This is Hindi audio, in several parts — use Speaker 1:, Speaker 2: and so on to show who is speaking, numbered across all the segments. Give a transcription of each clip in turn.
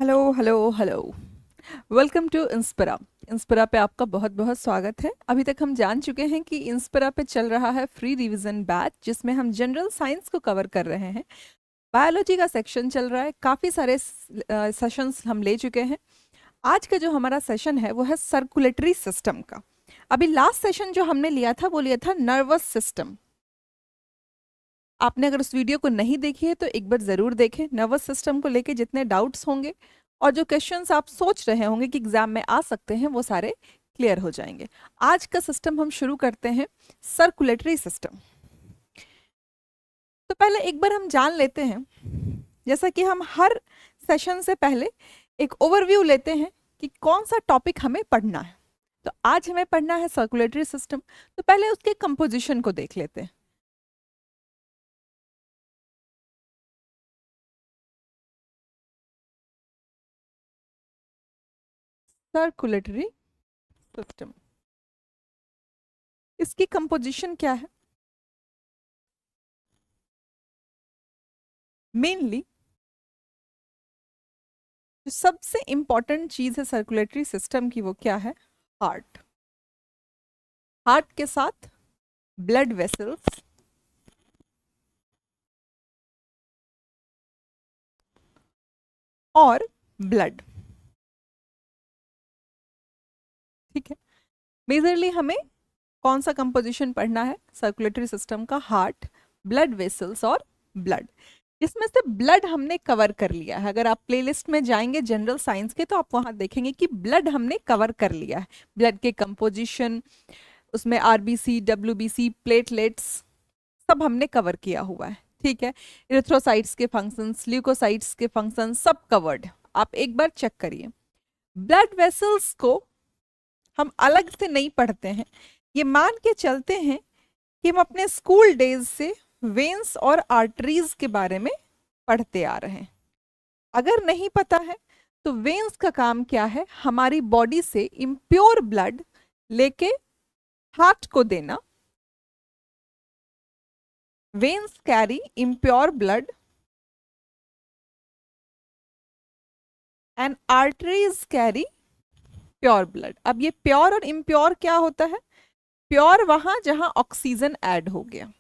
Speaker 1: Hello hello hello. Welcome to Inspira. Inspira पे आपका बहुत बहुत स्वागत है। अभी तक हम जान चुके हैं कि इंस्पिरा पे चल रहा है फ्री रिवीजन बैच, जिसमें हम जनरल साइंस को कवर कर रहे हैं। बायोलॉजी का सेक्शन चल रहा है, काफ़ी सारे सेशंस हम ले चुके हैं। आज का जो हमारा सेशन है वो है सर्कुलेटरी सिस्टम का। अभी लास्ट सेशन जो हमने लिया था वो लिया था नर्वस सिस्टम। आपने अगर उस वीडियो को नहीं देखी है तो एक बार ज़रूर देखें। नर्वस सिस्टम को लेके जितने डाउट्स होंगे और जो क्वेश्चंस आप सोच रहे होंगे कि एग्जाम में आ सकते हैं वो सारे क्लियर हो जाएंगे। आज का सिस्टम हम शुरू करते हैं, सर्कुलेटरी सिस्टम। तो पहले एक बार हम जान लेते हैं, जैसा कि हम हर सेशन से पहले एक ओवरव्यू लेते हैं कि कौन सा टॉपिक हमें पढ़ना है। तो आज हमें पढ़ना है सर्कुलेटरी सिस्टम। तो पहले उसके कंपोजिशन को देख लेते हैं। सर्कुलेटरी सिस्टम, इसकी कंपोजिशन क्या है? मेनली जो सबसे इंपॉर्टेंट चीज है सर्कुलेटरी सिस्टम की वो क्या है? हार्ट। हार्ट के साथ ब्लड वेसल्स और ब्लड। ठीक है। मेजरली हमें कौन सा कंपोजिशन पढ़ना है सर्कुलेटरी सिस्टम का? हार्ट, ब्लड वेसल्स और ब्लड। इसमें से ब्लड हमने कवर कर लिया है। अगर आप प्लेलिस्ट में जाएंगे जनरल साइंस के तो आप वहां देखेंगे कि ब्लड हमने कवर कर लिया है। ब्लड के कंपोजिशन, उसमें आरबीसी, डब्ल्यूबीसी, प्लेटलेट्स सब हमने कवर किया हुआ है। ठीक है। इरिथ्रोसाइट्स के फंक्शंस, ल्यूकोसाइट्स के फंक्शंस सब कवर्ड। आप एक बार चेक करिए। ब्लड वेसल्स को हम अलग से नहीं पढ़ते हैं। ये मान के चलते हैं कि हम अपने स्कूल डेज से वेन्स और आर्टरीज के बारे में पढ़ते आ रहे हैं। अगर नहीं पता है तो वेन्स का काम क्या है? हमारी बॉडी से इम्प्योर ब्लड लेके हार्ट को देना। Veins carry impure blood and arteries carry pure blood. अब ये प्योर और इम्प्योर क्या होता है? प्योर वहां जहां ऑक्सीजन ऐड हो गया,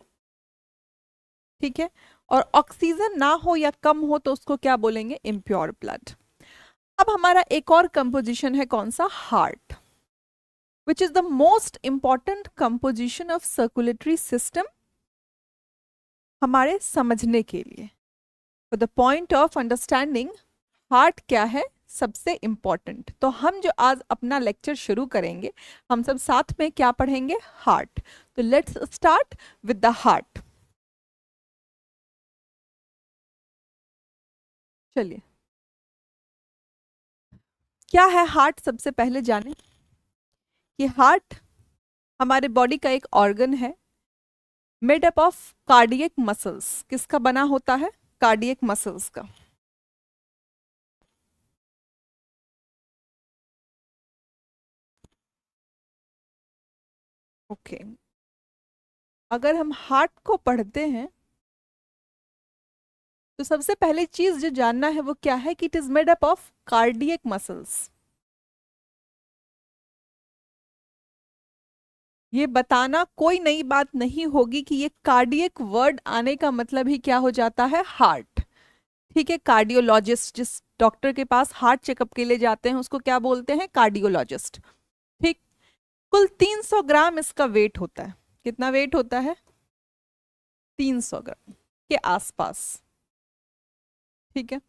Speaker 1: ठीक है, और ऑक्सीजन ना हो या कम हो तो उसको क्या बोलेंगे? Impure blood. अब हमारा एक और कंपोजिशन है, कौन सा? Heart, which is the most important composition of circulatory system हमारे समझने के लिए। For the point of understanding heart क्या है सबसे इंपॉर्टेंट। तो हम जो आज अपना लेक्चर शुरू करेंगे, हम सब साथ में क्या पढ़ेंगे? हार्ट। तो let's start with the heart. चलिए, क्या है हार्ट? सबसे पहले जाने कि हार्ट हमारे बॉडी का एक ऑर्गन है, made up of cardiac muscles. किसका बना होता है? कार्डियक मसल्स का। ओके। अगर हम हार्ट को पढ़ते हैं तो सबसे पहले चीज जो जानना है वो क्या है कि it is made up of cardiac muscles. ये बताना कोई नई बात नहीं होगी कि ये कार्डियक वर्ड आने का मतलब ही क्या हो जाता है? हार्ट। ठीक है। कार्डियोलॉजिस्ट, जिस डॉक्टर के पास हार्ट चेकअप के लिए जाते हैं उसको क्या बोलते हैं? कार्डियोलॉजिस्ट। ठीक। कुल 300 ग्राम इसका वेट होता है। कितना वेट होता है? 300 ग्राम के आसपास। ठीक है।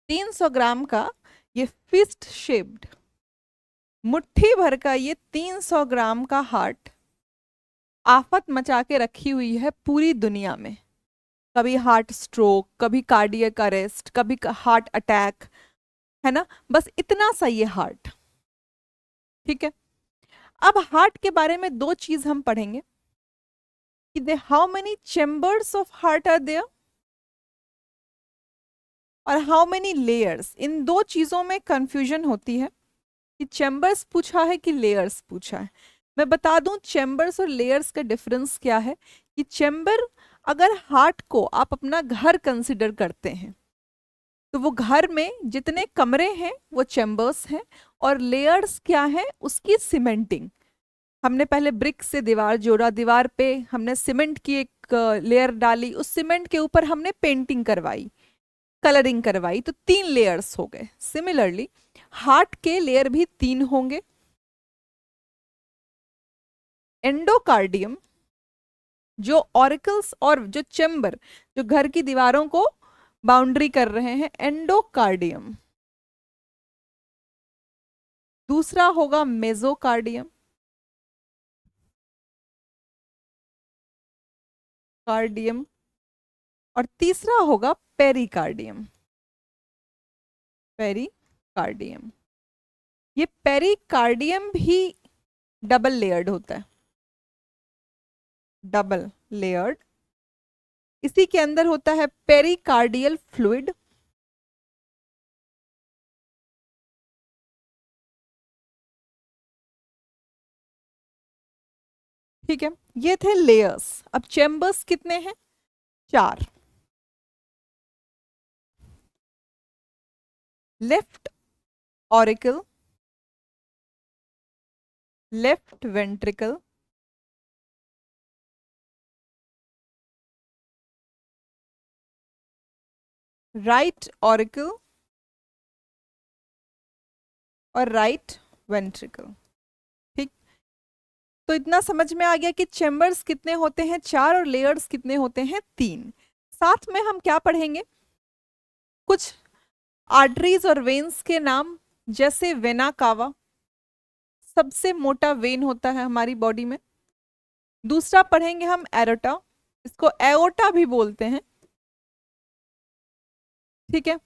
Speaker 1: 300 ग्राम का ये फिस्ट शेप्ड, मुट्ठी भर का ये 300 ग्राम का हार्ट आफत मचा के रखी हुई है पूरी दुनिया में। कभी हार्ट स्ट्रोक, कभी कार्डियक अरेस्ट, कभी हार्ट अटैक, है ना? बस इतना सा ये हार्ट। ठीक है। अब हार्ट के बारे में दो चीज हम पढ़ेंगे कि they how many chambers of heart are there और हाउ मेनी लेयर्स। इन दो चीजों में कंफ्यूजन होती है कि चेम्बर्स पूछा है कि लेयर्स पूछा है। मैं बता दूं चेम्बर्स और लेयर्स का डिफरेंस क्या है। कि चेम्बर, अगर हार्ट को आप अपना घर कंसिडर करते हैं तो वो घर में जितने कमरे हैं वो चैम्बर्स हैं, और लेयर्स क्या है उसकी सीमेंटिंग। हमने पहले ब्रिक से दीवार जोड़ा, दीवार पे हमने सीमेंट की एक लेयर डाली, उस सीमेंट के ऊपर हमने पेंटिंग करवाई, कलरिंग करवाई, तो 3 लेयर्स हो गए। सिमिलरली हार्ट के लेयर भी 3 होंगे। एंडोकार्डियम, जो ऑरिकल्स और जो चेम्बर, जो घर की दीवारों को बाउंड्री कर रहे हैं, एंडोकार्डियम। दूसरा होगा मेसोकार्डियम, कार्डियम, और तीसरा होगा पेरिकार्डियम, पेरिकार्डियम। ये पेरिकार्डियम भी डबल लेयर्ड होता है, डबल लेयर्ड। इसी के अंदर होता है पेरिकार्डियल फ्लूइड, ठीक है। ये थे लेयर्स। अब चैम्बर्स कितने हैं? 4। Left auricle, left ventricle, right auricle और राइट वेंट्रिकल, ठीक। तो इतना समझ में आ गया कि चैम्बर्स कितने होते हैं? 4, और लेयर्स कितने होते हैं? 3। साथ में हम क्या पढ़ेंगे? कुछ आर्टरीज और वेन्स के नाम, जैसे वेना कावा, सबसे मोटा वेन होता है हमारी बॉडी में। दूसरा पढ़ेंगे हम एरोटा, इसको एओटा भी बोलते हैं, ठीक है।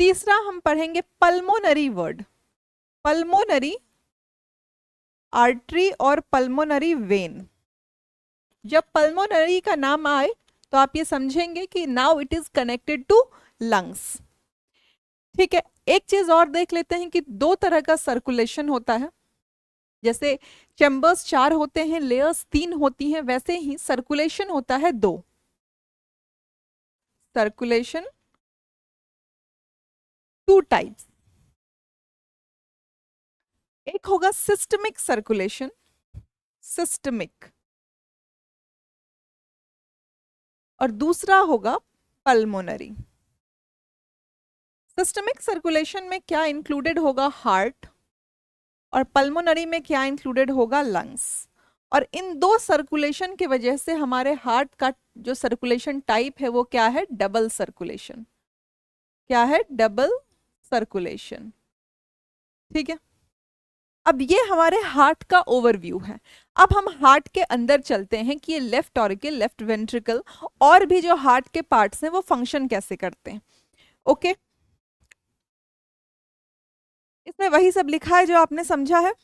Speaker 1: तीसरा हम पढ़ेंगे पल्मोनरी वर्ड, पल्मोनरी आर्टरी और पल्मोनरी वेन। जब पल्मोनरी का नाम आए तो आप ये समझेंगे कि now it is connected to lungs, ठीक है। एक चीज और देख लेते हैं कि 2 तरह का सर्कुलेशन होता है। जैसे चैम्बर्स 4 होते हैं, लेयर्स 3 होती हैं, वैसे ही सर्कुलेशन होता है 2। Circulation 2 types. एक होगा सिस्टमिक सर्कुलेशन, सिस्टमिक, और दूसरा होगा पल्मोनरी। सिस्टमिक सर्कुलेशन में क्या इंक्लूडेड होगा? हार्ट, और पल्मोनरी में क्या इंक्लूडेड होगा? लंग्स। और इन 2 सर्कुलेशन की वजह से हमारे हार्ट का जो सर्कुलेशन टाइप है वो क्या है? Double circulation. क्या है? डबल सर्कुलेशन, ठीक है। अब ये हमारे हार्ट का ओवरव्यू है। अब हम हार्ट के अंदर चलते हैं कि ये लेफ्ट ऑरिकल, लेफ्ट वेंट्रिकल और भी जो हार्ट के पार्ट्स हैं वो फंक्शन कैसे करते हैं। ओके, इसमें वही सब लिखा है जो आपने समझा है,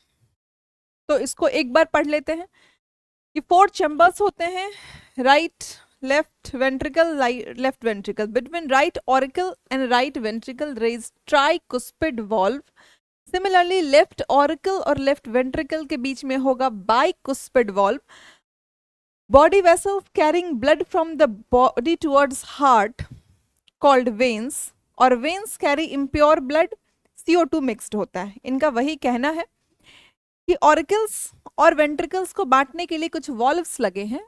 Speaker 1: तो इसको एक बार पढ़ लेते हैं कि 4 चैम्बर्स होते हैं। Right left ventricle, left ventricle, between right auricle and right ventricle there is tricuspid valve। Similarly left auricle और लेफ्ट वेंट्रिकल के बीच में होगा bicuspid valve। Body vessels carrying blood from the body towards heart called veins, और veins carry impure blood, CO2 mixed होता है। इनका वही कहना है कि ऑरिकल्स और वेंट्रिकल्स को बांटने के लिए कुछ वॉल्व्स लगे हैं।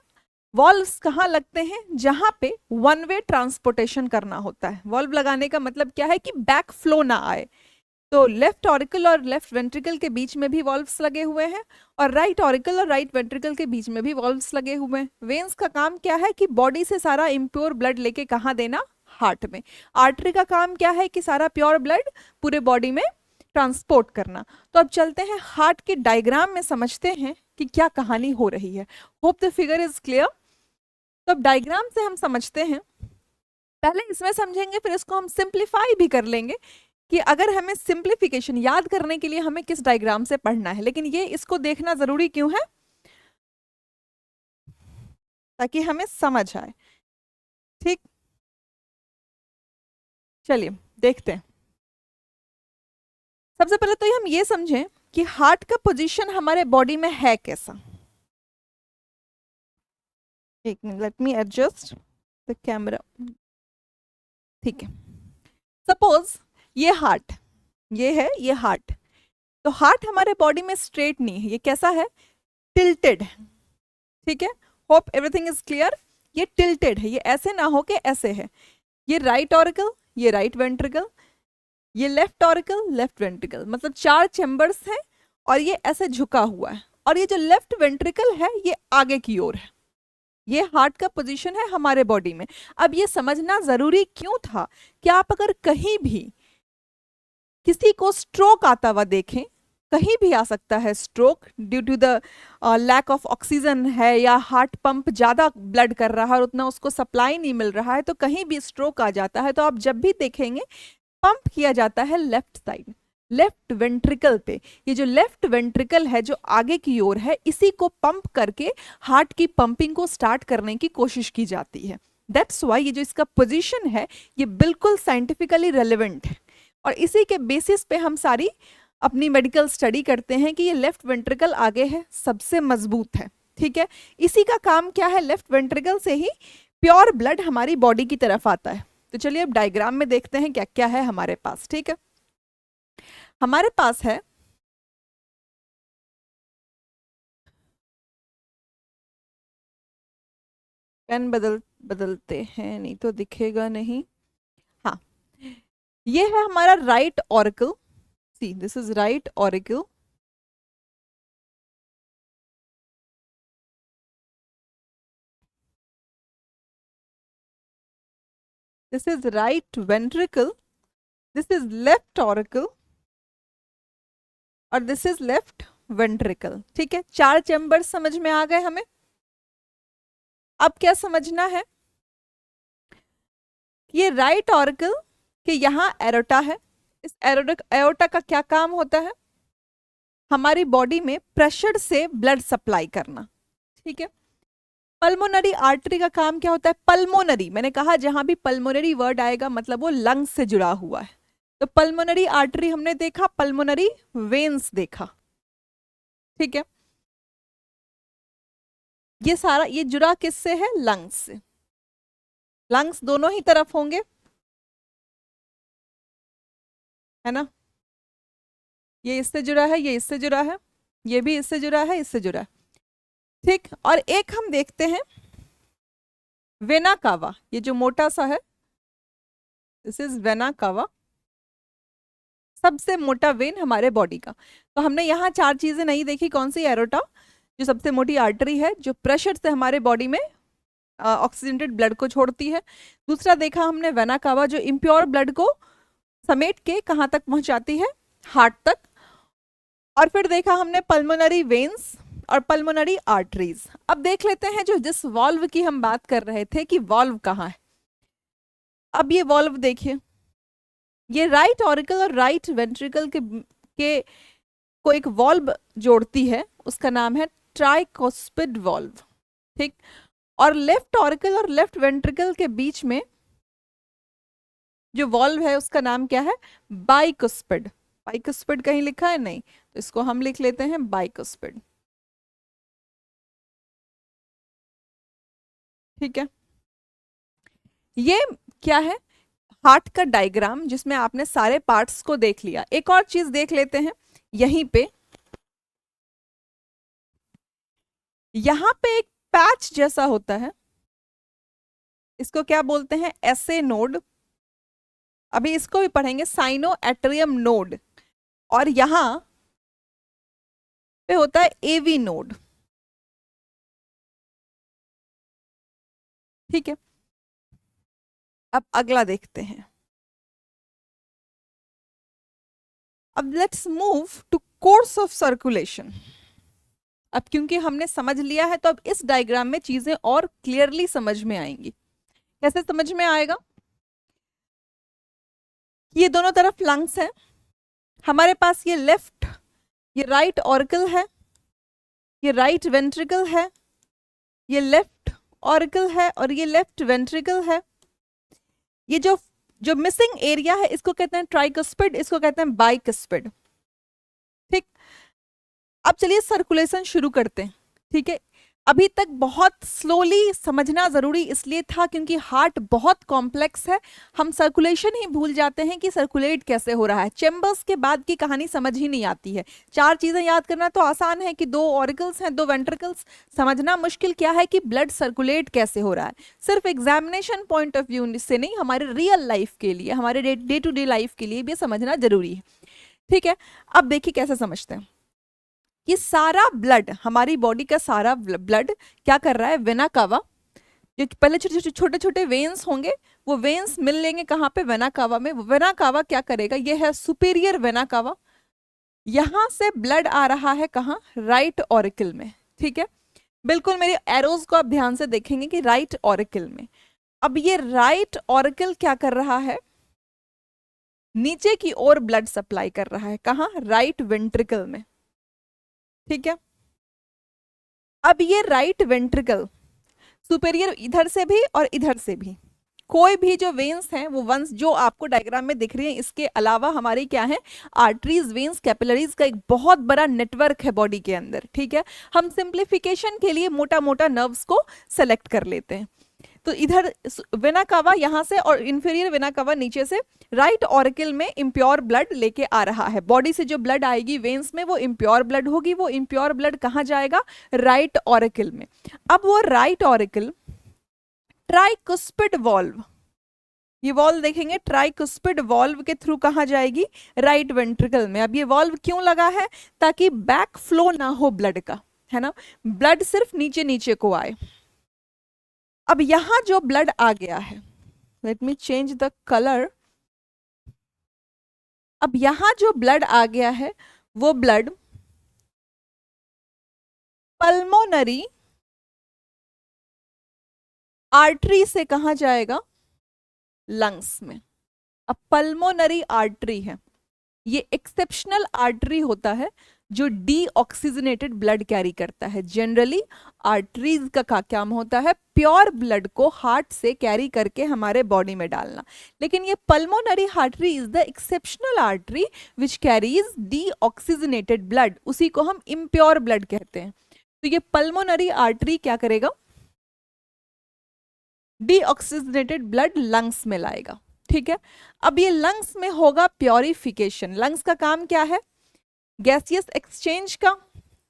Speaker 1: वॉल्व्स कहाँ लगते हैं? जहां पे 1 वे ट्रांसपोर्टेशन करना होता है। वॉल्व लगाने का मतलब क्या है? कि बैक फ्लो ना आए। तो लेफ्ट ऑरिकल और लेफ्ट वेंट्रिकल के बीच में भी वॉल्व्स लगे हुए हैं, और राइट ऑरिकल और राइट वेंट्रिकल के बीच में भी वॉल्व्स लगे हुए हैं। वेन्स का काम क्या है? कि बॉडी से सारा इम्प्योर ब्लड लेके कहाँ देना? हार्ट में। आर्टरी का काम क्या है? कि सारा प्योर ब्लड पूरे बॉडी में ट्रांसपोर्ट करना। तो अब चलते हैं हार्ट के डायग्राम में, समझते हैं कि क्या कहानी हो रही है। Hope the figure is clear. तो अब डायग्राम से हम समझते हैं, पहले इसमें समझेंगे फिर इसको हम सिंप्लीफाई भी कर लेंगे कि अगर हमें सिंप्लीफिकेशन याद करने के लिए हमें किस डायग्राम से पढ़ना है। लेकिन ये इसको देखना जरूरी क्यों है? ताकि हमें समझ आए, ठीक। चलिए देखते हैं। सबसे पहले तो हम ये समझें कि हार्ट का पोजीशन हमारे बॉडी में है कैसा। एक minute, let me adjust the camera, ठीक है। सपोज ये हार्ट, ये है ये हार्ट, तो हार्ट हमारे बॉडी में स्ट्रेट नहीं है, ये कैसा है, टिल्टेड है, ठीक है, होप एवरीथिंग इज क्लियर। ये टिल्टेड है, ये ऐसे ना हो के ऐसे है, ये राइट ऑरिकल, ये राइट वेंट्रिकल, ये लेफ्ट ऑरिकल, लेफ्ट वेंट्रिकल, मतलब 4 चैम्बर्स हैं और ये ऐसे झुका हुआ है, और ये जो लेफ्ट वेंट्रिकल है ये आगे की ओर है। ये हार्ट का पोजीशन है हमारे बॉडी में। अब ये समझना जरूरी क्यों था कि आप अगर कहीं भी किसी को स्ट्रोक आता हुआ देखें, कहीं भी आ सकता है stroke, due to the lack of oxygen है, या हार्ट पंप ज़्यादा ब्लड कर रहा है और उतना उसको सप्लाई नहीं मिल रहा है, तो कहीं भी स्ट्रोक आ जाता है, तो आप जब भी देखेंगे पंप किया जाता है लेफ्ट साइड, लेफ्ट वेंट्रिकल पे। ये जो लेफ्ट वेंट्रिकल है जो आगे की ओर है, इसी को पंप करके हार्ट की पंपिंग को स्टार्ट करने की कोशिश की जाती है। दैट्स वाई ये जो इसका पोजीशन है ये बिल्कुल साइंटिफिकली रेलेवेंट है, और इसी के बेसिस पे हम सारी अपनी मेडिकल स्टडी करते हैं कि ये लेफ्ट वेंट्रिकल आगे है, सबसे मजबूत है, ठीक है। इसी का काम क्या है, लेफ्ट वेंट्रिकल से ही प्योर ब्लड हमारी बॉडी की तरफ आता है। तो चलिए अब डायग्राम में देखते हैं क्या क्या है हमारे पास, ठीक है। हमारे पास है पेन बदलते हैं, नहीं तो दिखेगा नहीं। हाँ, ये है हमारा right auricle, see this is right auricle, this is right ventricle, this is left auricle, और दिस इज लेफ्ट वेंट्रिकल, ठीक है। 4 चैम्बर समझ में आ गए हमें। अब क्या समझना है, ये राइट ऑरिकल के यहाँ एरोटा है, इस एरोटा का क्या काम होता है, हमारी बॉडी में प्रेशर से ब्लड सप्लाई करना, ठीक है। पल्मोनरी आर्टरी का काम क्या होता है, पल्मोनरी, मैंने कहा जहां भी पल्मोनरी वर्ड आएगा मतलब वो लंग्स से जुड़ा हुआ है, तो पल्मोनरी आर्टरी हमने देखा, पल्मोनरी वेन्स देखा, ठीक है। ये सारा ये जुड़ा किससे है, लंग्स से, लंग्स दोनों ही तरफ होंगे, है ना, ये इससे जुड़ा है, ये इससे जुड़ा है, ये भी इससे जुड़ा है, इससे जुड़ा है, ठीक। और एक हम देखते हैं वेना कावा, ये जो मोटा सा है, दिस इज वेना कावा, सबसे मोटा वेन हमारे बॉडी का। तो हमने यहाँ 4 चीजें नहीं देखी, कौन सी, एरोटा जो सबसे मोटी आर्टरी है जो प्रेशर से हमारे बॉडी में ऑक्सीजनेटेड ब्लड को छोड़ती है, दूसरा देखा हमने वेना कावा जो इम्प्योर ब्लड को समेट के कहाँ तक पहुंचाती है, हार्ट तक, और फिर देखा हमने पल्मोनरी वेन्स और पल्मोनरी आर्टरीज। अब देख लेते हैं जो जिस वॉल्व की हम बात कर रहे थे कि वॉल्व कहाँ है। अब ये वॉल्व देखिए, ये राइट ऑरिकल और राइट वेंट्रिकल के को एक वॉल्व जोड़ती है, उसका नाम है ट्राइकोस्पिड वॉल्व, ठीक। और लेफ्ट ऑरिकल और लेफ्ट वेंट्रिकल के बीच में जो वॉल्व है उसका नाम क्या है, बाइकुस्पिड। बाइकुस्पिड कहीं लिखा है, नहीं, तो इसको हम लिख लेते हैं बाइकुस्पिड, ठीक है। ये क्या है, हार्ट का डायग्राम जिसमें आपने सारे पार्ट्स को देख लिया। एक और चीज देख लेते हैं, यहीं पे यहां पे एक पैच जैसा होता है, इसको क्या बोलते हैं, एसे नोड, अभी इसको भी पढ़ेंगे, साइनो एट्रियम नोड, और यहां पे होता है एवी नोड, ठीक है। अब अगला देखते हैं, अब let's move to course of circulation. अब क्योंकि हमने समझ लिया है तो अब इस डायग्राम में चीजें और क्लियरली समझ में आएंगी। कैसे समझ में आएगा, ये दोनों तरफ लंग्स है, हमारे पास ये लेफ्ट, ये राइट ऑरिकल है, ये राइट वेंट्रिकल है, ये लेफ्ट ऑरिकल है, और ये लेफ्ट वेंट्रिकल है। ये जो जो मिसिंग एरिया है इसको कहते हैं ट्राइकस्पिड, इसको कहते हैं बाइकस्पिड, ठीक। अब चलिए सर्कुलेशन शुरू करते हैं, ठीक है। अभी तक बहुत स्लोली समझना जरूरी इसलिए था क्योंकि हार्ट बहुत कॉम्प्लेक्स है, हम सर्कुलेशन ही भूल जाते हैं कि सर्कुलेट कैसे हो रहा है। चेम्बर्स के बाद की कहानी समझ ही नहीं आती है। चार चीजें याद करना तो आसान है कि दो ऑरिकल्स हैं, दो वेंट्रिकल्स। समझना मुश्किल क्या है कि ब्लड सर्कुलेट कैसे हो रहा है। सिर्फ एग्जामिनेशन पॉइंट ऑफ व्यू से नहीं, हमारे रियल लाइफ के लिए, हमारे डे टू डे लाइफ के लिए भी समझना जरूरी है। ठीक है, अब देखिए कैसे समझते हैं। ये सारा ब्लड, हमारी बॉडी का सारा ब्लड क्या कर रहा है, वेना कावा, जो पहले छोटे छोटे छोटे वेन्स होंगे, वो वेन्स मिल लेंगे कहाँ पे, वेना कावा में। वेना कावा क्या करेगा, ये है सुपीरियर वेना कावा, यहां से ब्लड आ रहा है कहाँ, राइट ऑरिकल में। ठीक है, बिल्कुल मेरे एरोज को आप ध्यान से देखेंगे कि राइट ऑरिकल में। अब ये राइट ऑरिकल क्या कर रहा है, नीचे की ओर ब्लड सप्लाई कर रहा है, कहाँ, राइट वेंट्रिकल में। ठीक है, अब ये राइट वेंट्रिकल सुपेरियर इधर से भी और इधर से भी, कोई भी जो वेन्स हैं वो वंस जो आपको डायग्राम में दिख रही हैं, इसके अलावा हमारी क्या है, आर्टरीज, वेन्स, कैपिलरीज का एक बहुत बड़ा नेटवर्क है बॉडी के अंदर। ठीक है, हम सिंप्लीफिकेशन के लिए मोटा मोटा नर्व्स को सेलेक्ट कर लेते हैं। तो इधर वेना कावा यहां से और इंफीरियर वेना कावा नीचे से राइट ऑरिकल में इम्प्योर ब्लड लेके आ रहा है। बॉडी से जो ब्लड आएगी वेन्स में वो इम्प्योर ब्लड होगी, वो इम्प्योर ब्लड कहाँ जाएगा, राइट ऑरिकल में। अब वो राइट ऑरिकल ट्राइकुस्पिड वॉल्व, ये वॉल्व देखेंगे, ट्राइकुस्पिड वॉल्व के थ्रू कहाँ जाएगी, राइट वेंट्रिकल में। अब ये वॉल्व क्यों लगा है, ताकि बैक फ्लो ना हो ब्लड का, है ना, ब्लड सिर्फ नीचे नीचे को आए। अब यहां जो ब्लड आ गया है, let me change the colour. अब यहां जो ब्लड आ गया है वो ब्लड पल्मोनरी आर्टरी से कहा जाएगा, लंग्स में। अब पल्मोनरी आर्टरी है, ये एक्सेप्शनल आर्टरी होता है जो डीऑक्सीजनेटेड ब्लड कैरी करता है। जनरली आर्टरीज का काम होता है प्योर ब्लड को हार्ट से कैरी करके हमारे बॉडी में डालना, लेकिन ये pulmonary artery is the exceptional artery which carries deoxygenated blood, उसी को हम इम्प्योर ब्लड कहते हैं। तो ये पल्मोनरी आर्टरी क्या करेगा, डीऑक्सीजनेटेड ब्लड लंग्स में लाएगा। ठीक है, अब ये लंग्स में होगा प्योरिफिकेशन। लंग्स का काम क्या है, गैसियस एक्सचेंज का।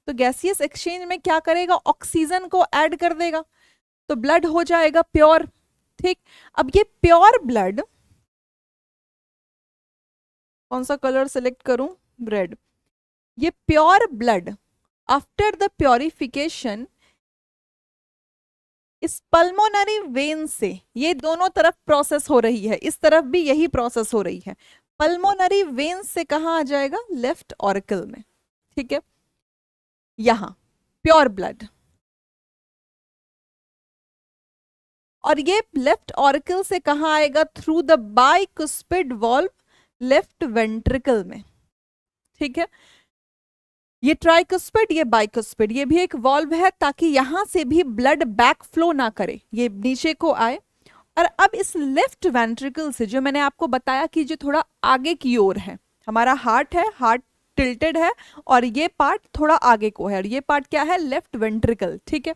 Speaker 1: तो गैसियस एक्सचेंज में क्या करेगा, ऑक्सीजन को ऐड कर देगा, तो ब्लड हो जाएगा प्योर। ठीक, अब ये प्योर ब्लड, कौन सा कलर सेलेक्ट करूं, रेड। ये pure blood after the purification इस पल्मोनरी वेन से, ये दोनों तरफ प्रोसेस हो रही है, इस तरफ भी यही प्रोसेस हो रही है, पल्मोनरी वेन से कहां आ जाएगा, लेफ्ट ऑरिकल में। ठीक है, यहां प्योर ब्लड, और ये लेफ्ट ऑरिकल से कहां आएगा, through the bicuspid valve left ventricle में। ठीक है, ये ट्राइकुस्पिड, ये बाइकुस्पिड, ये भी एक वॉल्व है ताकि यहां से भी ब्लड बैक फ्लो ना करे, ये नीचे को आए। और अब इस लेफ्ट वेंट्रिकल से, जो मैंने आपको बताया कि जो थोड़ा आगे की ओर है, हमारा हार्ट है, हार्ट टिल्टेड है और ये पार्ट थोड़ा आगे को है, और ये पार्ट क्या है, लेफ्ट वेंट्रिकल। ठीक है,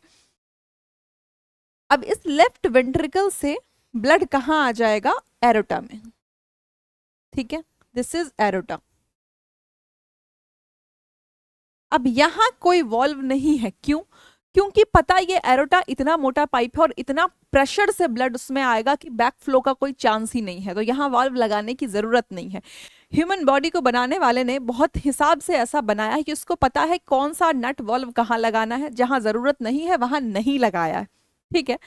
Speaker 1: अब इस लेफ्ट वेंट्रिकल से ब्लड कहां आ जाएगा, एरोटा में। ठीक है, दिस इज एरोटा। अब यहां कोई वॉल्व नहीं है, क्यों, क्योंकि पता ये एरोटा इतना मोटा पाइप है और इतना प्रेशर से ब्लड उसमें आएगा कि बैक फ्लो का कोई चांस ही नहीं है, तो यहां वाल्व लगाने की जरूरत नहीं है। ह्यूमन बॉडी को बनाने वाले ने बहुत हिसाब से ऐसा बनाया है कि उसको पता है कौन सा नट वॉल्व कहाँ लगाना है, जहां जरूरत नहीं है वहां नहीं लगाया है। ठीक है,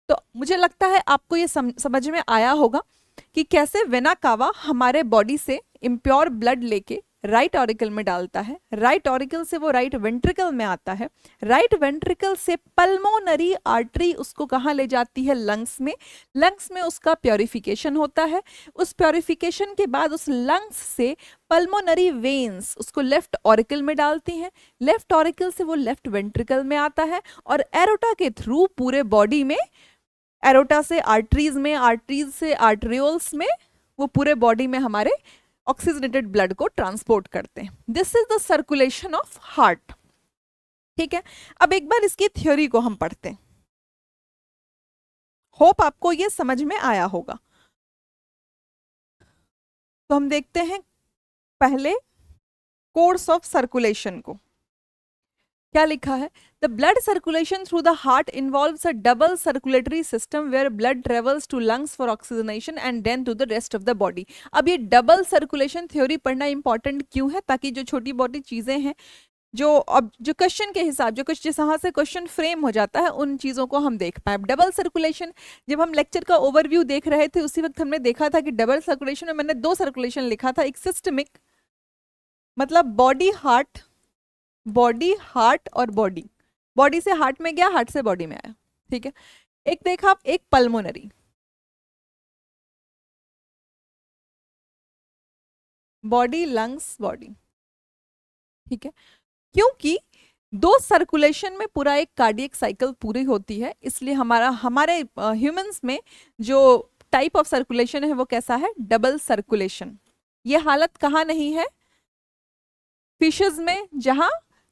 Speaker 1: तो मुझे लगता है आपको ये समझ में आया होगा कि कैसे वेना कावा हमारे बॉडी से इम्प्योर ब्लड लेके राइट ऑरिकल में डालता है, राइट ऑरिकल से वो राइट वेंट्रिकल में आता है, राइट वेंट्रिकल से पल्मोनरी आर्टरी उसको कहाँ ले जाती है, लंग्स में। लंग्स में उसका प्योरिफिकेशन होता है, उस प्योरिफिकेशन के बाद उस लंग्स से पल्मोनरी वेन्स उसको लेफ्ट ऑरिकल में डालती हैं, लेफ्ट ऑरिकल से वो लेफ्ट वेंट्रिकल में आता है और एरोटा के थ्रू पूरे बॉडी में, एरोटा से आर्टरीज में, आर्टरीज से आर्टरियोल्स में, वो पूरे बॉडी में हमारे ऑक्सीजनेटेड ब्लड को ट्रांसपोर्ट करते हैं। This is the circulation of heart. ठीक है, अब एक बार इसकी थ्योरी को हम पढ़ते हैं। होप आपको ये समझ में आया होगा। तो हम देखते हैं पहले कोर्स ऑफ सर्कुलेशन को। क्या लिखा है? The blood circulation through the heart involves a double circulatory system where blood travels to lungs for oxygenation and then to the rest of the body. अब ये डबल सर्कुलेशन थ्योरी पढ़ना इंपॉर्टेंट क्यों है? ताकि जो छोटी मोटी चीजें हैं, जो अब जो क्वेश्चन के हिसाब, जो कुछ जहाँ से क्वेश्चन फ्रेम हो जाता है, उन चीजों को हम देख पाए। डबल सर्कुलेशन, जब हम लेक्चर का ओवरव्यू देख रहे थे उसी वक्त हमने देखा था कि डबल सर्कुलेशन में मैंने दो सर्कुलेशन लिखा था, एक सिस्टमिक मतलब बॉडी हार्ट, बॉडी हार्ट और बॉडी, बॉडी से हार्ट में गया, हार्ट से बॉडी में आया, ठीक है। एक देखा, एक पल्मोनरी, बॉडी लंग्स बॉडी, ठीक है। क्योंकि दो सर्कुलेशन में पूरा एक कार्डियक साइकिल पूरी होती है, इसलिए हमारे ह्यूमंस में जो टाइप ऑफ सर्कुलेशन है वो कैसा है? Double circulation. ये हालत कहाँ नहीं है? फिशेस में, जहां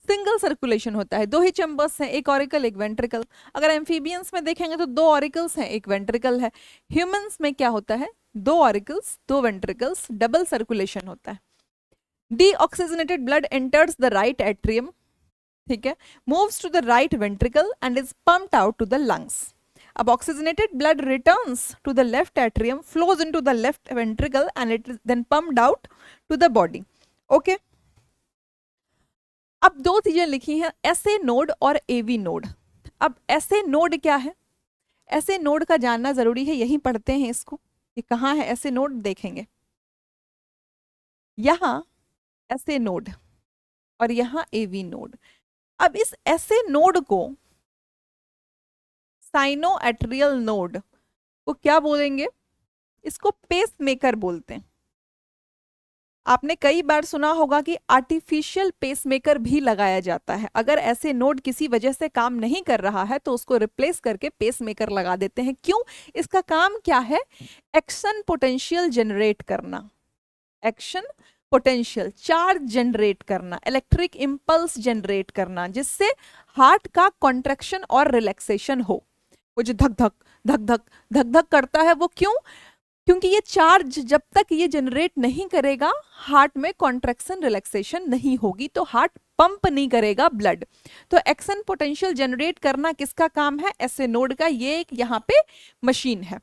Speaker 1: सिंगल सर्कुलेशन होता है, दो ही चैम्बर्स हैं, एक ऑरिकल एक वेंट्रिकल। अगर एम्फीबियंस में देखेंगे तो दो ऑरिकल्स हैं एक वेंट्रिकल है। ह्यूमंस में क्या होता है? दो ऑरिकल्स दो वेंट्रिकल्स, डबल सर्कुलेशन होता है। Deoxygenated blood enters the right atrium, ठीक है, moves to the right ventricle and is pumped out to the lungs. अब oxygenated blood returns to the left atrium, flows into the left ventricle and it is then pumped out to the body. Okay, अब दो चीजें लिखी हैं, एसए नोड और एवी नोड। अब एसए नोड क्या है? एसए नोड का जानना जरूरी है, यहीं पढ़ते हैं इसको। ये कहाँ है एसए नोड? देखेंगे यहाँ एसए नोड और यहाँ एवी नोड। अब इस एसए नोड को, साइनो एट्रियल नोड को क्या बोलेंगे? इसको पेस मेकर बोलते हैं। आपने कई बार सुना होगा कि आर्टिफिशियल पेसमेकर भी लगाया जाता है। अगर ऐसे नोड किसी वजह से काम नहीं कर रहा है तो उसको रिप्लेस करके पेसमेकर लगा देते हैं। क्यों? इसका काम क्या है? एक्शन पोटेंशियल जनरेट करना, एक्शन पोटेंशियल चार्ज जनरेट करना, इलेक्ट्रिक इंपल्स जनरेट करना, जिससे हार्ट का कॉन्ट्रैक्शन और रिलैक्सेशन हो। वो जो धक धक धक धक धक धक करता है, वो क्यों? क्योंकि ये चार्ज जब तक ये जनरेट नहीं करेगा, हार्ट में कॉन्ट्रैक्शन रिलैक्सेशन नहीं होगी, तो हार्ट पंप नहीं करेगा ब्लड। तो एक्शन पोटेंशियल जनरेट करना किसका काम है? एसए नोड का। ये एक यहाँ पे मशीन है,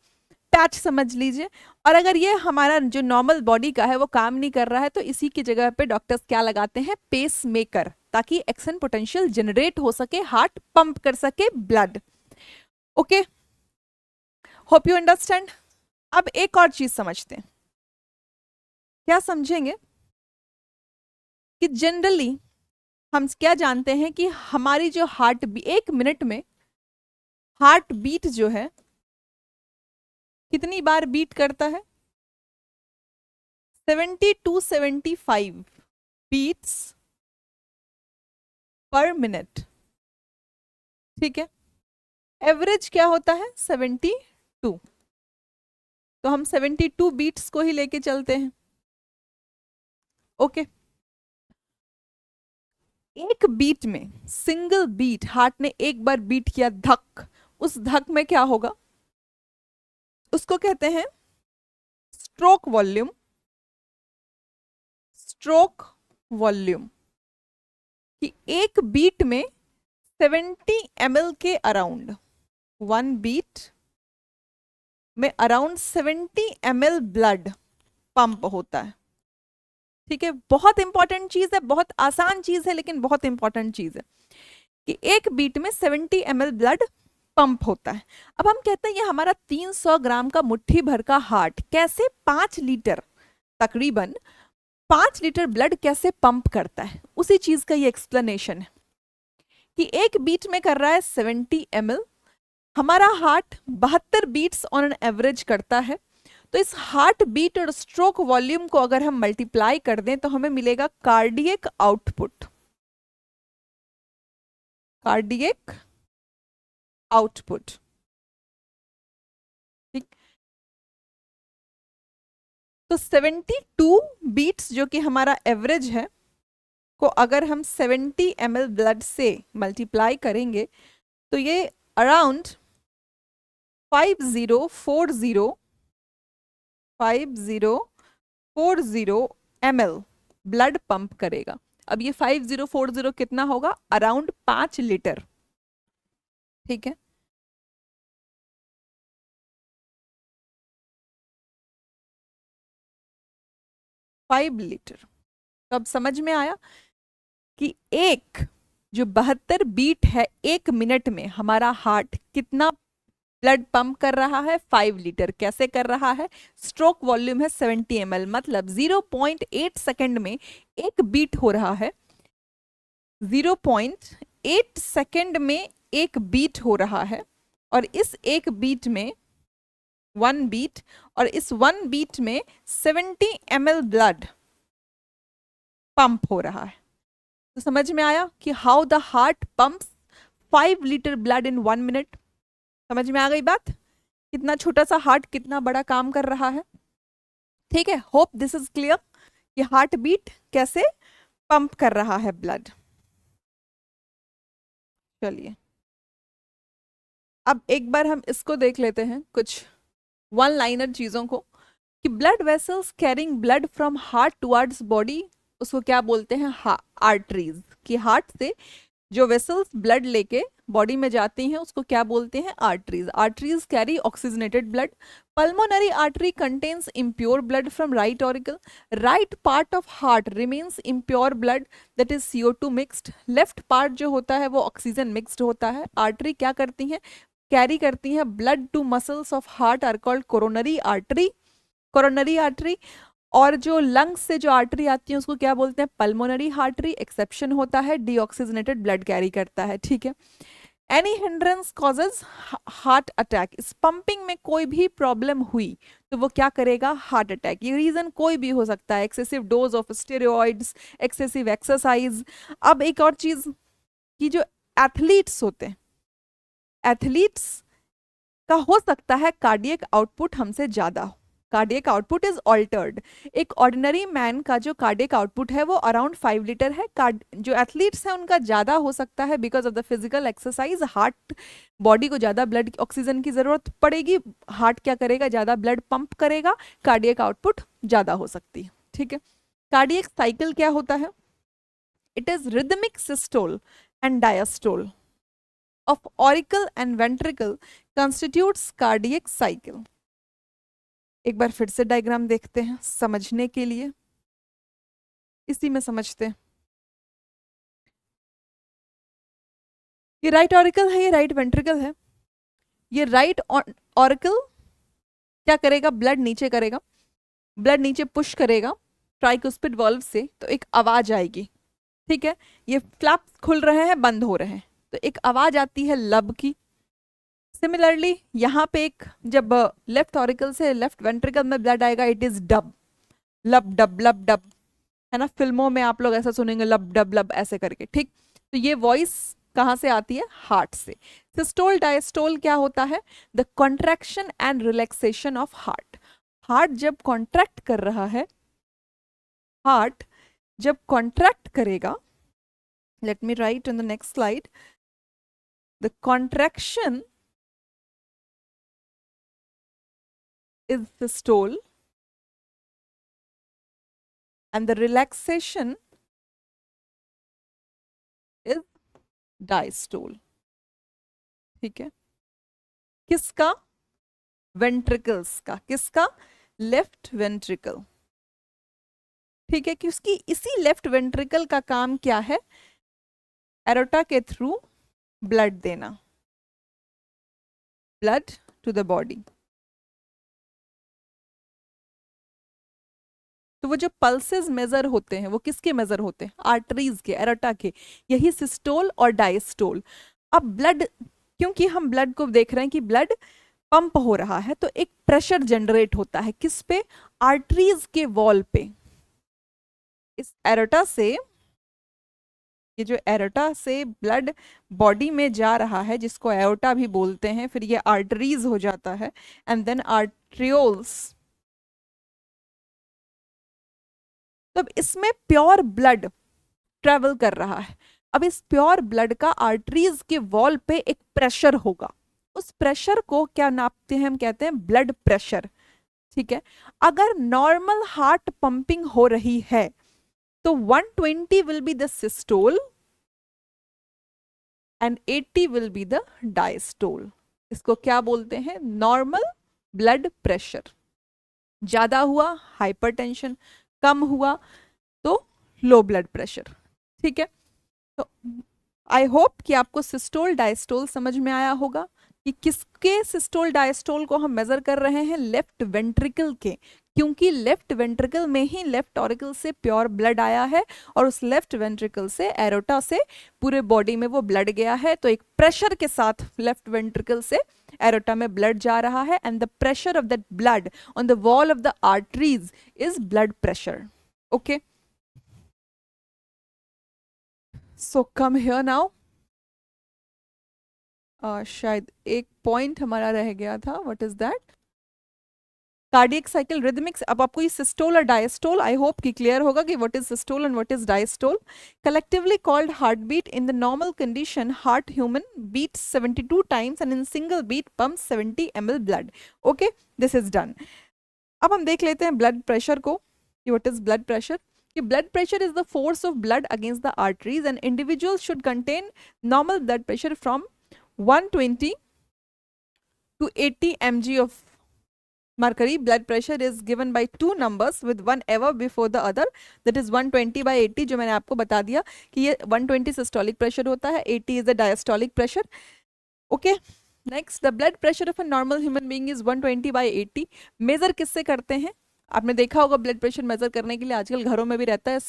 Speaker 1: पैच समझ लीजिए। और अगर ये हमारा जो नॉर्मल बॉडी का है वो काम नहीं कर रहा है तो इसी की जगह पे डॉक्टर्स क्या लगाते हैं? पेस मेकर, ताकि एक्शन पोटेंशियल जनरेट हो सके, हार्ट पंप कर सके blood. Okay, hope you understand. अब एक और चीज समझते हैं। क्या समझेंगे? कि जनरली हम क्या जानते हैं कि हमारी जो हार्ट एक मिनट में हार्ट बीट जो है कितनी बार बीट करता है? 70 to 75 बीट्स पर मिनट, ठीक है। एवरेज क्या होता है? 72। तो हम 72 बीट्स को ही लेके चलते हैं। ओके, एक बीट में, सिंगल बीट, हार्ट ने एक बार बीट किया धक, उस धक में क्या होगा? उसको कहते हैं स्ट्रोक वॉल्यूम, स्ट्रोक वॉल्यूम। कि एक बीट में 70 ml के अराउंड, वन बीट में अराउंड 70 ml ब्लड पंप होता है, ठीक है। बहुत इंपॉर्टेंट चीज है, बहुत आसान चीज है लेकिन बहुत इंपॉर्टेंट चीज है कि एक बीट में 70 ml ब्लड पंप होता है। अब हम कहते हैं ये हमारा 300 ग्राम का मुट्ठी भर का हार्ट कैसे 5 लीटर, तकरीबन 5 लीटर ब्लड कैसे पंप करता है, उसी चीज का ये एक्सप्लेनेशन है। कि एक बीट में कर रहा है 70 ml, हमारा heart 72 beats on an average करता है। तो इस हार्ट बीट और स्ट्रोक वॉल्यूम को अगर हम मल्टीप्लाई कर दें तो हमें मिलेगा कार्डियक आउटपुट, कार्डियक आउटपुट, ठीक। तो 72 बीट्स जो कि हमारा एवरेज है, को अगर हम 70 ml ब्लड से मल्टीप्लाई करेंगे तो ये अराउंड 5040 ml ब्लड पंप करेगा। अब ये 5040 कितना होगा? Around 5 litre. ठीक है, 5 लीटर। तो अब समझ में आया कि एक जो 72 बीट है 1 मिनट में हमारा हार्ट कितना ब्लड पंप कर रहा है? 5 लीटर। कैसे कर रहा है? स्ट्रोक वॉल्यूम है 70 ml, मतलब 0.8 सेकेंड में एक बीट हो रहा है। 0.8 सेकेंड में एक बीट हो रहा है, और इस एक बीट में 1 बीट, और इस 1 बीट में 70 ml ब्लड पंप हो रहा है। तो समझ में आया कि how the heart pumps 5 litre blood in 1 minute. समझ में आ गई बात? कितना छोटा सा हार्ट कितना बड़ा काम कर रहा है। ठीक है, होप दिस इज क्लियर कि हार्ट बीट कैसे पंप कर रहा है ब्लड। चलिए अब एक बार हम इसको देख लेते हैं, कुछ वन लाइनर चीजों को, कि blood vessels carrying blood from heart towards body, उसको क्या बोलते हैं? आर्टरीज। कि हार्ट से जो वेसल्स ब्लड लेके बॉडी में जाती हैं उसको क्या बोलते हैं? Arteries. Arteries carry oxygenated blood. Pulmonary artery contains impure blood from right auricle. Right part of heart remains impure blood, that is CO2 mixed. Left part जो होता है वो ऑक्सीजन मिक्स्ड होता है। आर्टरी क्या करती हैं? कैरी करती हैं blood to muscles of heart, are called coronary artery. Coronary artery. और जो लंग्स से जो आर्टरी आती है उसको क्या बोलते हैं? Pulmonary artery. एक्सेप्शन होता है, डीऑक्सीजनेटेड ब्लड कैरी करता है। ठीक है, any hindrance causes heart attack. इस पंपिंग में कोई भी प्रॉब्लम हुई तो वो क्या करेगा? Heart attack. ये रीजन कोई भी हो सकता है, excessive dose of steroids, excessive exercise. अब एक और चीज कि जो एथलीट्स होते हैं, एथलीट्स का हो सकता है कार्डियक आउटपुट हमसे ज्यादा हो। Cardiac output is altered. एक ऑर्डिनरी मैन का जो कार्डियक आउटपुट है वो अराउंड 5 लीटर है। जो एथलीट्स हैं उनका ज्यादा हो सकता है because of the physical exercise. Heart body को ज्यादा ब्लड ऑक्सीजन की जरूरत पड़ेगी, हार्ट क्या करेगा? ज्यादा ब्लड पंप करेगा, कार्डियक आउटपुट ज्यादा हो सकती है। ठीक है, कार्डियक साइकिल क्या होता है? It is rhythmic systole and diastole of auricle and ventricle constitutes cardiac cycle। एक बार फिर से डायग्राम देखते हैं समझने के लिए, इसी में समझते हैं। ये राइट ऑरिकल है, ये राइट वेंट्रिकल है। ये राइट ऑरिकल क्या करेगा? ब्लड नीचे करेगा, ब्लड नीचे पुश करेगा ट्राइकुस्पिड वाल्व से, तो एक आवाज आएगी। ठीक है, ये फ्लैप्स खुल रहे हैं, बंद हो रहे हैं, तो एक आवाज आती है लब की। सिमिलरली यहाँ पे एक जब लेफ्ट ऑरिकल से लेफ्ट वेंट्रिकल में ब्लड आएगा, इट इज डब, लब डब लब डब, है ना? फिल्मों में आप लोग ऐसा सुनेंगे, लब डब लब ऐसे करके। ठीक, तो ये वॉइस कहाँ से आती है? हार्ट से। सिस्टोल डायस्टोल क्या होता है? The contraction and relaxation of heart. Heart जब कॉन्ट्रैक्ट कर रहा है, हार्ट जब कॉन्ट्रैक्ट करेगा, let me right on the next slide, the contraction is systole and the relaxation is diastole। ठीक है, किसका? वेंट्रिकल्स का। किसका? Left ventricle. ठीक है, कि उसकी इसी लेफ्ट वेंट्रिकल का काम क्या है? एरोटा के थ्रू ब्लड देना, ब्लड टू द बॉडी। तो वो जो पल्सेस मेजर होते हैं वो किसके मेजर होते हैं? आर्टरीज के, एरोटा के। यही सिस्टोल और डायस्टोल। अब ब्लड, क्योंकि हम ब्लड को देख रहे हैं कि ब्लड पंप हो रहा है, तो एक प्रेशर जनरेट होता है। किस पे? आर्टरीज के वॉल पे। इस एरोटा से, ये जो एरोटा से ब्लड बॉडी में जा रहा है, जिसको एओर्टा भी बोलते हैं, फिर ये आर्टरीज हो जाता है, एंड देन आर्ट्रियोल्स। तब इसमें प्योर ब्लड ट्रेवल कर रहा है। अब इस प्योर ब्लड का आर्टरीज के वॉल पे एक प्रेशर होगा, उस प्रेशर को क्या नापते हैं, हम कहते हैं ब्लड प्रेशर। ठीक है, अगर नॉर्मल हार्ट पंपिंग हो रही है तो 120 will be the systole and 80 will be the diastole. इसको क्या बोलते हैं, नॉर्मल ब्लड प्रेशर। ज्यादा हुआ हाइपरटेंशन, कम हुआ तो लो ब्लड प्रेशर। ठीक है, तो आई होप कि आपको सिस्टोल डायस्टोल समझ में आया होगा कि किसके सिस्टोल डायस्टोल को हम मेजर कर रहे हैं, लेफ्ट वेंट्रिकल के, क्योंकि लेफ्ट वेंट्रिकल में ही लेफ्ट ऑरिकल से प्योर ब्लड आया है और उस लेफ्ट वेंट्रिकल से एरोटा से पूरे बॉडी में वो ब्लड गया है। तो एक प्रेशर के साथ लेफ्ट वेंट्रिकल से एरोटा में ब्लड जा रहा है and the pressure of that blood on the wall of the arteries is blood pressure. Okay, so come here now. शायद एक पॉइंट हमारा रह गया था, what is that, cardiac cycle rhythmics. अब आपको ये सिस्टोल और डायस्टोल आई होप कि क्लियर होगा कि what is systole and what is diastole. Collectively called heartbeat. In the normal condition heart human beat 72 times and in single beat pump 70 ml blood. Okay, this is done. अब हम देख लेते हैं ब्लड प्रेशर को, व्हाट इज ब्लड प्रेशर। कि blood pressure is the force of blood against the arteries and individual should contain normal blood pressure from 120 to 80 mg of mercury. Blood pressure is given by two numbers with one ever before the other, that is 120 by 80, जो मैंने आपको बता दिया कि ये 120 सिस्टोलिक प्रेशर होता है, 80 is the diastolic pressure. Okay, next the blood pressure of a normal human being is 120 by 80। Measure किससे करते हैं, आपने देखा होगा ब्लड प्रेशर मेजर करने के लिए आजकल घरों में भी रहता है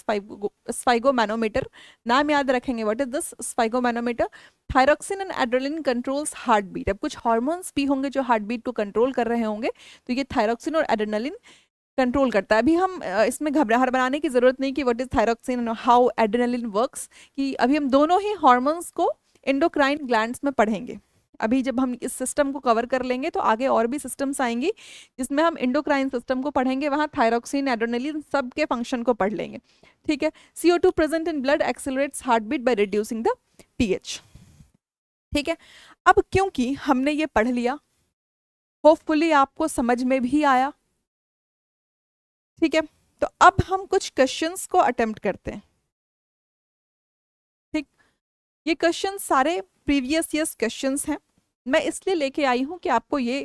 Speaker 1: स्फाइगोमैनोमीटर। नाम याद रखेंगे, what is this sphygmomanometer. Thyroxine and adrenaline controls heartbeat. अब कुछ हार्मोन्स भी होंगे जो हार्ट बीट को कंट्रोल कर रहे होंगे, तो ये थायरोक्सिन और एड्रेनलिन कंट्रोल करता है। अभी हम इसमें घबराहट बनाने की जरूरत नहीं कि what is thyroxine and how adrenaline works, कि अभी हम दोनों ही हार्मोन्स को एंडोक्राइन ग्लैंड्स में पढ़ेंगे। अभी जब हम इस सिस्टम को कवर कर लेंगे तो आगे और भी सिस्टम्स आएंगी जिसमें हम एंडोक्राइन सिस्टम को पढ़ेंगे, वहाँ थायरोक्सिन एड्रेनलिन सब के फंक्शन को पढ़ लेंगे। ठीक है, CO2 present in blood accelerates heart beat by reducing the pH। ठीक है, अब क्योंकि हमने ये पढ़ लिया, होपफुली आपको समझ में भी आया। ठीक है, तो अब हम कुछ क्वेश्चंस को अटेम्प्ट करते हैं। ठीक, ये क्वेश्चन सारे प्रीवियस ईयर्स क्वेश्चंस हैं। मैं इसलिए लेके आई हूं कि आपको ये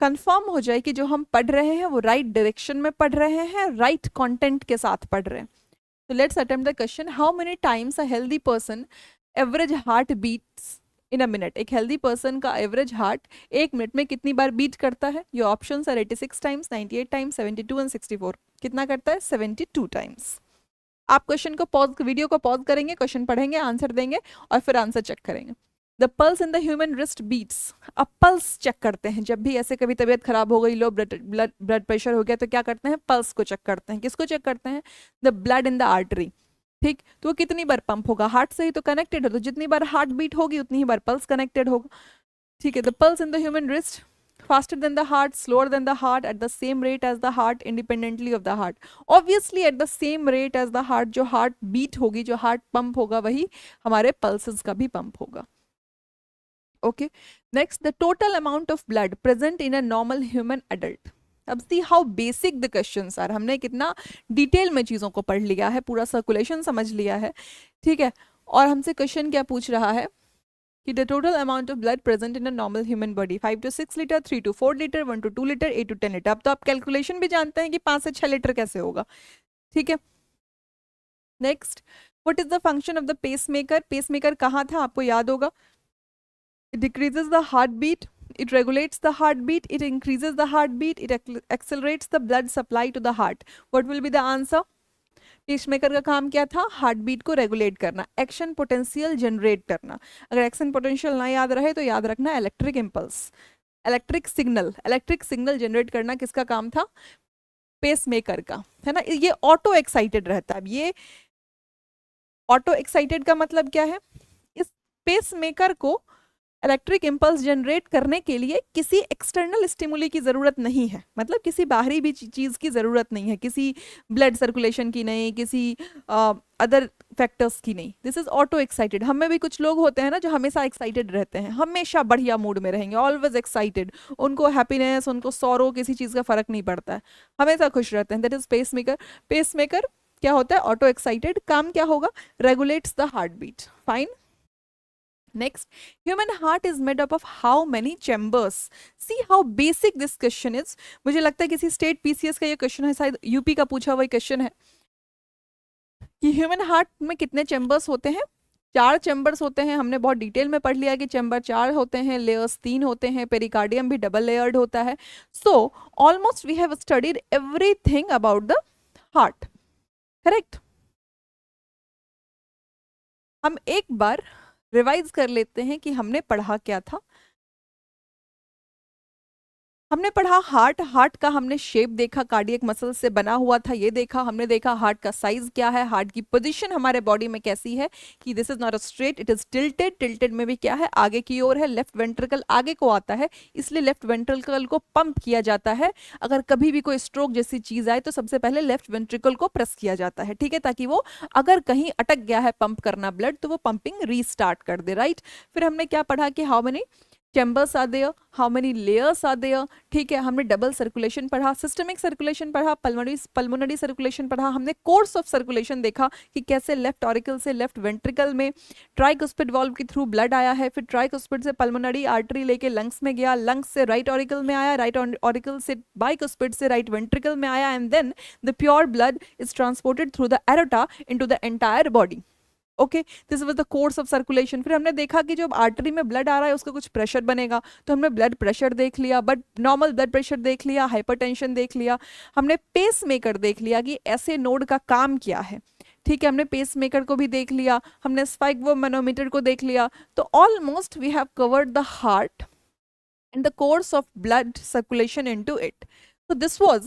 Speaker 1: कंफर्म हो जाए कि जो हम पढ़ रहे हैं वो राइट डायरेक्शन में पढ़ रहे हैं, राइट कंटेंट के साथ पढ़ रहे हैं। तो let's attempt the question, how many times a healthy person average heart beats in a minute. एक हेल्दी पर्सन का एवरेज हार्ट एक मिनट में कितनी बार बीट करता है। Your options are 86 times, 98 times, 72 and 64। कितना करता है, 72 टाइम्स। आप क्वेश्चन को पॉज, वीडियो को पॉज करेंगे, क्वेश्चन पढ़ेंगे, आंसर देंगे और फिर आंसर चेक करेंगे। The pulse in the human wrist beats. अब पल्स चेक करते हैं, जब भी ऐसे कभी तबीयत खराब हो गई, लो ब्लड प्रेशर हो गया, तो क्या करते हैं, पल्स को चेक करते हैं। किसको चेक करते हैं, the blood in the artery. ठीक, तो वो कितनी बार पंप होगा, हार्ट से ही तो कनेक्टेड है, तो जितनी बार हार्ट बीट होगी उतनी ही बार पल्स कनेक्टेड होगा। ठीक है, the pulse in the human wrist faster than the heart, slower than the heart, at the same rate as the heart, independently of the heart. Obviously at the same rate as the heart, जो heart beat होगी, जो heart pump होगा, वही हमारे pulses का भी pump होगा। Okay, next the total amount of blood present in a normal human adult. अब see how basic the questions are। हमने कितना डिटेल में चीज़ों को पढ़ लिया है, पूरा सर्कुलेशन समझ लिया है। ठीक है, और हमसे क्वेश्चन क्या पूछ रहा है कि the total amount of blood present in a normal human body 5 to 6 litre, 3 to 4 litre, 1 to 2 litre, 8 to 10 litre. अब तो आप कैलकुलेशन भी जानते हैं कि 5 से 6 लीटर कैसे होगा। ठीक है, next, what is the function of the pacemaker. Pacemaker कहाँ था, आपको याद होगा, it decreases the heartbeat, it regulates the heartbeat, it increases the heartbeat, it accelerates the blood supply to the heart. What will be the answer? Pacemaker का काम क्या था, हार्ट बीट को रेगुलेट करना, एक्शन पोटेंशियल जनरेट करना। अगर एक्शन पोटेंशियल ना याद रहे तो याद रखना electric impulse, electric signal generate करना किसका काम था, पेसमेकर का, है ना। ये ऑटो एक्साइटेड रहता है। ये ऑटो एक्साइटेड का मतलब क्या है, इस पेसमेकर को इलेक्ट्रिक इम्पल्स जनरेट करने के लिए किसी एक्सटर्नल स्टिमुली की ज़रूरत नहीं है, मतलब किसी बाहरी भी चीज़ की ज़रूरत नहीं है, किसी ब्लड सर्कुलेशन की नहीं, किसी अदर फैक्टर्स की नहीं। This is auto excited. हम में भी कुछ लोग होते हैं ना जो हमेशा एक्साइटेड रहते हैं, हमेशा बढ़िया मूड में रहेंगे, ऑलवेज एक्साइटेड, उनको हैप्पीनेस, उनको सॉरो, किसी चीज़ का फर्क नहीं पड़ता है, हमेशा खुश रहते हैं। That is pacemaker. Pacemaker क्या होता है? Auto excited. काम क्या होगा? Regulates the heart beat. Fine. Next, human heart is made up of how many chambers? See how basic this question is. मुझे लगता है किसी स्टेट पीसीएस का ये क्वेश्चन है, शायद यूपी का पूछा हुआ क्वेश्चन है कि ह्यूमन हार्ट में कितने चैम्बर्स होते हैं। 4 चैम्बर्स होते हैं। हमने बहुत डिटेल में पढ़ लिया कि चैम्बर 4 होते हैं, लेयर्स 3 होते हैं, पेरिकार्डियम भी डबल लेयर्ड होता है। So almost we have studied everything about the heart, correct. हम एक बार रिवाइज कर लेते हैं कि हमने पढ़ा क्या था। हमने पढ़ा हार्ट। हार्ट का हमने शेप देखा, कार्डियक मसल से बना हुआ था, ये देखा। हमने देखा हार्ट का साइज क्या है, हार्ट की पोजीशन हमारे बॉडी में कैसी है, कि this is not a straight, it is tilted. Tilted में भी क्या है? आगे की ओर है, लेफ्ट वेंट्रिकल आगे को आता है, इसलिए लेफ्ट वेंट्रिकल को पंप किया जाता है। अगर कभी भी कोई स्ट्रोक जैसी चीज आए तो सबसे पहले लेफ्ट वेंट्रिकल को प्रेस किया जाता है, ठीक है, ताकि वो अगर कहीं अटक गया है पंप करना ब्लड तो वो पंपिंग रीस्टार्ट कर दे, राइट। फिर हमने क्या पढ़ा कि how many chambers are there, how many layers are there, ठीक है। हमने डबल सर्कुलेशन पढ़ा, सिस्टमिक सर्कुलेशन पढ़ा, पल्मोनरी सर्कुलेशन पढ़ा। हमने कोर्स ऑफ सर्कुलेशन देखा कि कैसे लेफ्ट ऑरिकल से लेफ्ट वेंट्रिकल में ट्राइकुस्पिड वाल्व के थ्रू ब्लड आया है, फिर ट्राइकुस्पिड से पल्मोनरी आर्टरी लेके लंग्स में गया, लंग्स से राइट ऑरिकल में आया, राइट ऑरिकल से बाइकुस्पिड से राइट वेंट्रिकल में आया, and then the pure blood is transported through the aorta into the entire body. Okay, this was the course of circulation. फिर हमने देखा कि जब आर्टरी में ब्लड आ रहा है उसका कुछ प्रेशर बनेगा, तो हमने ब्लड प्रेशर देख लिया, बट नॉर्मल ब्लड प्रेशर देख लिया, हाइपरटेंशन देख लिया। हमने पेस मेकर देख लिया कि ऐसे नोड का काम क्या है, ठीक है। हमने पेस मेकर को भी देख लिया, हमने स्पाइक मैनोमीटर को देख लिया। तो almost we have covered the heart and the course of blood circulation into it. So this was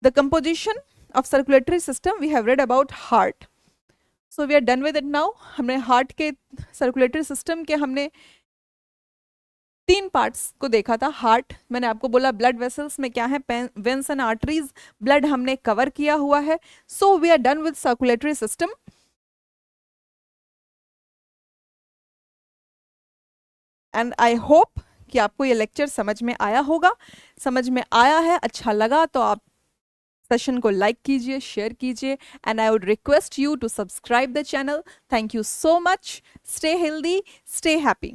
Speaker 1: the composition of circulatory system. We have read about heart. So we are done with it now. हमने हार्ट के सर्कुलेटरी सिस्टम के हमने 3 पार्ट्स को देखा था। हार्ट, मैंने आपको बोला ब्लड वेसल्स में क्या है, वेन्स एंड आर्टरीज, ब्लड हमने कवर किया हुआ है। So we are done with circulatory system. And I hope कि आपको ये लेक्चर समझ में आया होगा। समझ में आया है, अच्छा लगा तो आप सेशन को लाइक कीजिए, शेयर कीजिए, and I would request you to subscribe the channel. Thank you so much. Stay healthy, stay happy.